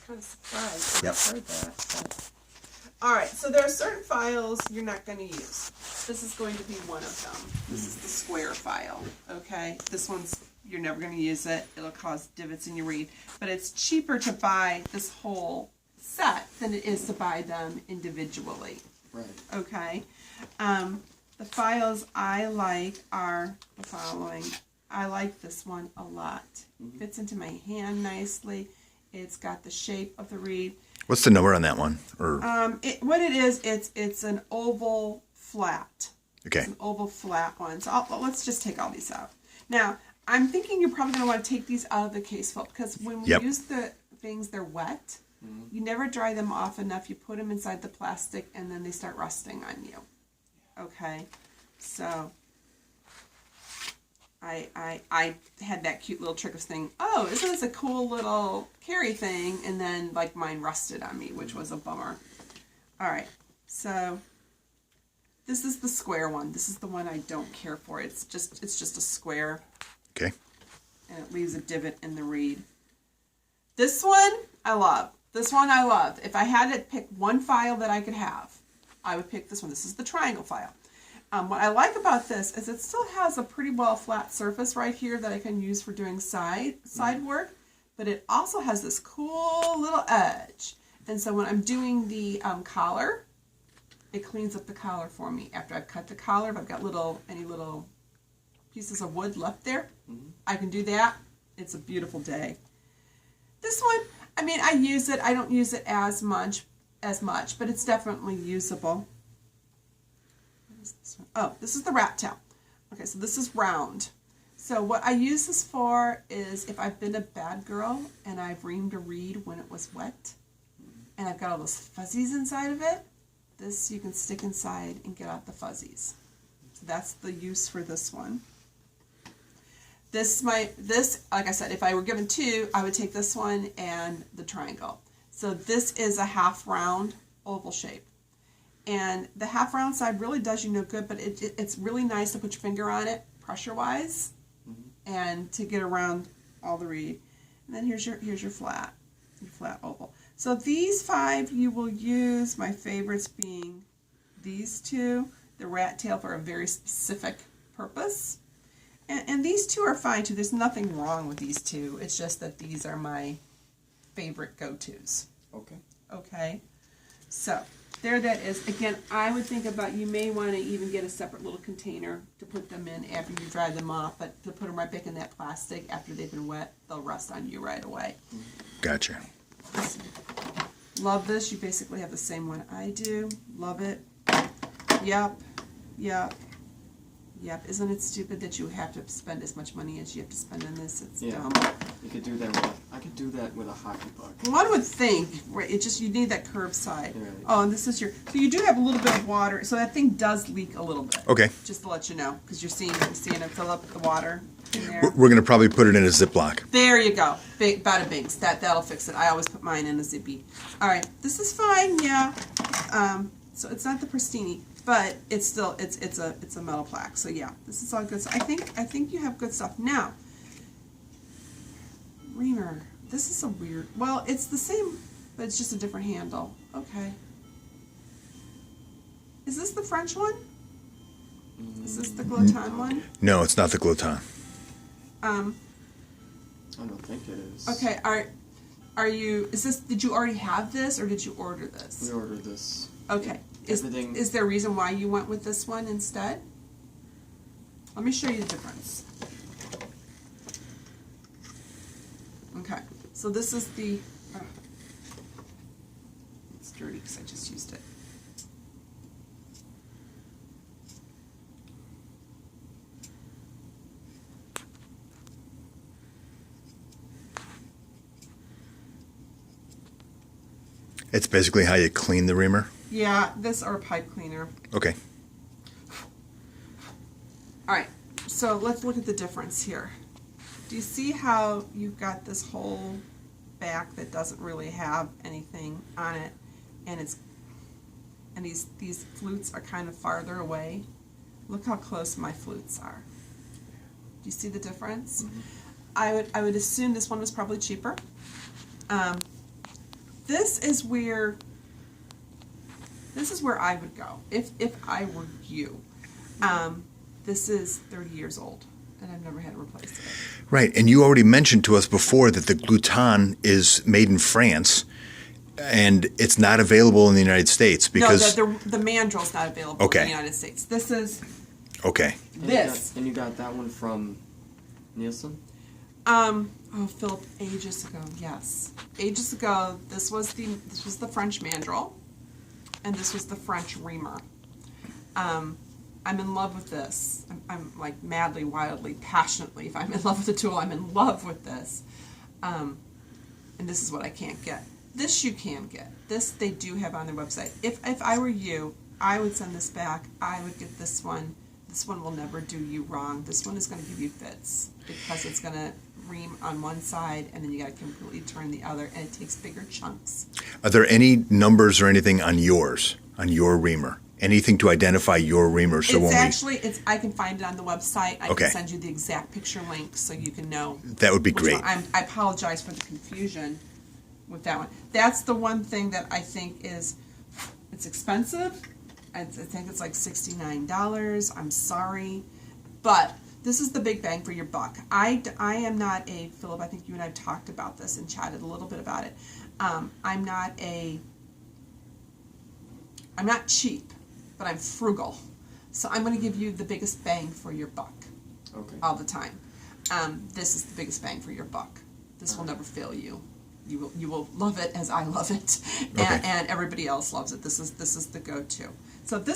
kind of surprised. Yep. I've heard that. But. All right, so there are certain files you're not going to use. This is going to be one of them. This is the square file, okay? This one's, you're never going to use it. It'll cause divots in your reed. But it's cheaper to buy this whole set than it is to buy them individually. Right. Okay? The files I like are the following. I like this one a lot. It fits into my hand nicely. It's got the shape of the reed. What's the number on that one? Or What it is, it's an oval flat. okay. It's an oval flat one. So let's just take all these out. Now, I'm thinking you're probably going to want to take these out of the case full because when we use the things, they're wet. You never dry them off enough. You put them inside the plastic and then they start rusting on you. Okay, so I had that cute little trick of saying, oh, isn't this a cool little carry thing? And then like mine rusted on me, which was a bummer. All right, so this is the square one. This is the one I don't care for. It's just a square. Okay. And it leaves a divot in the reed. This one I love. This one I love. If I had to pick one file that I could have, I would pick this one. This is the triangle file. What I like about this is it still has a pretty well flat surface right here that I can use for doing side work, but it also has this cool little edge. And so when I'm doing the collar, it cleans up the collar for me. After I've cut the collar, if I've got any little pieces of wood left there, I can do that. It's a beautiful day. This one, I mean, I use it. I don't use it as much, but it's definitely usable. What is this one? Oh, this is the rat tail. Okay, so this is round. So what I use this for is if I've been a bad girl and I've reamed a reed when it was wet and I've got all those fuzzies inside of it, this you can stick inside and get out the fuzzies. So that's the use for this one. This, like I said, if I were given two, I would take this one and the triangle. So this is a half round oval shape. And the half round side really does you no good, but it's really nice to put your finger on it pressure-wise and to get around all the reed. And then here's your flat oval. So these 5 you will use, my favorites being these 2, the rat tail for a very specific purpose. And these 2 are fine too. There's nothing wrong with these 2. It's just that these are my favorite go-tos. Okay. Okay. So there that is. Again, I would think about, you may want to even get a separate little container to put them in after you dry them off, but to put them right back in that plastic after they've been wet, they'll rust on you right away. Gotcha. Love this. You basically have the same one I do. Love it. Yep. Yep. Yep. Isn't it stupid that you have to spend as much money as you have to spend on this? It's dumb. You could do that I could do that with a hockey puck. One would think, right? It just, you need that curved side. Right. Oh, and this is so you do have a little bit of water, so that thing does leak a little bit. Okay. Just to let you know, because you're seeing it fill up the water in there. We're going to probably put it in a Ziploc. There you go. Bada bings. That'll fix it. I always put mine in a zippy. All right, this is fine. Yeah. So it's not the pristine, but it's still it's a metal plaque. So yeah, this is all good. So I think you have good stuff now. Reamer. This is a weird. Well, it's the same, but it's just a different handle. Okay. Is this the French one? Is this the Gloton one? No, it's not the Gloton. I don't think it is. Okay. Are you? Is this? Did you already have this, or did you order this? We ordered this. Okay. Is there a reason why you went with this one instead? Let me show you the difference. Okay, so this is the, it's dirty because I just used it. It's basically how you clean the reamer? Yeah, this or a pipe cleaner. Okay. All right, so let's look at the difference here. Do you see how you've got this whole back that doesn't really have anything on it, and these flutes are kind of farther away? Look how close my flutes are. Do you see the difference? I would assume this one was probably cheaper. this is where I would go if I were you. This is 30 years old, and I've never had to replace it. Right, and you already mentioned to us before that the glutan is made in France, and it's not available in the United States because No, the mandrel's not available in the United States. This is okay. And you got that one from Nielsen? Philip, ages ago, yes. Ages ago, this was the French mandrel, and this was the French reamer. I'm in love with this. I'm like madly, wildly, passionately. If I'm in love with a tool, I'm in love with this. And this is what I can't get. This you can get. This they do have on their website. If I were you, I would send this back. I would get this one. This one will never do you wrong. This one is going to give you fits because it's going to ream on one side and then you got to completely turn the other, and it takes bigger chunks. Are there any numbers or anything on your reamer? Anything to identify your reamer? So I can find it on the website. I Okay. can send you the exact picture link so you can know. That would be which great. one. I apologize for the confusion with that one. That's the one thing that I think it's expensive. I think it's like $69. I'm sorry, but this is the big bang for your buck. I am not a Philip. I think you and I have talked about this and chatted a little bit about it. I'm not cheap, but I'm frugal. So I'm going to give you the biggest bang for your buck. Okay. All the time. This is the biggest bang for your buck. This will never fail you. You will love it as I love it, Okay. and everybody else loves it. This is the go-to. So this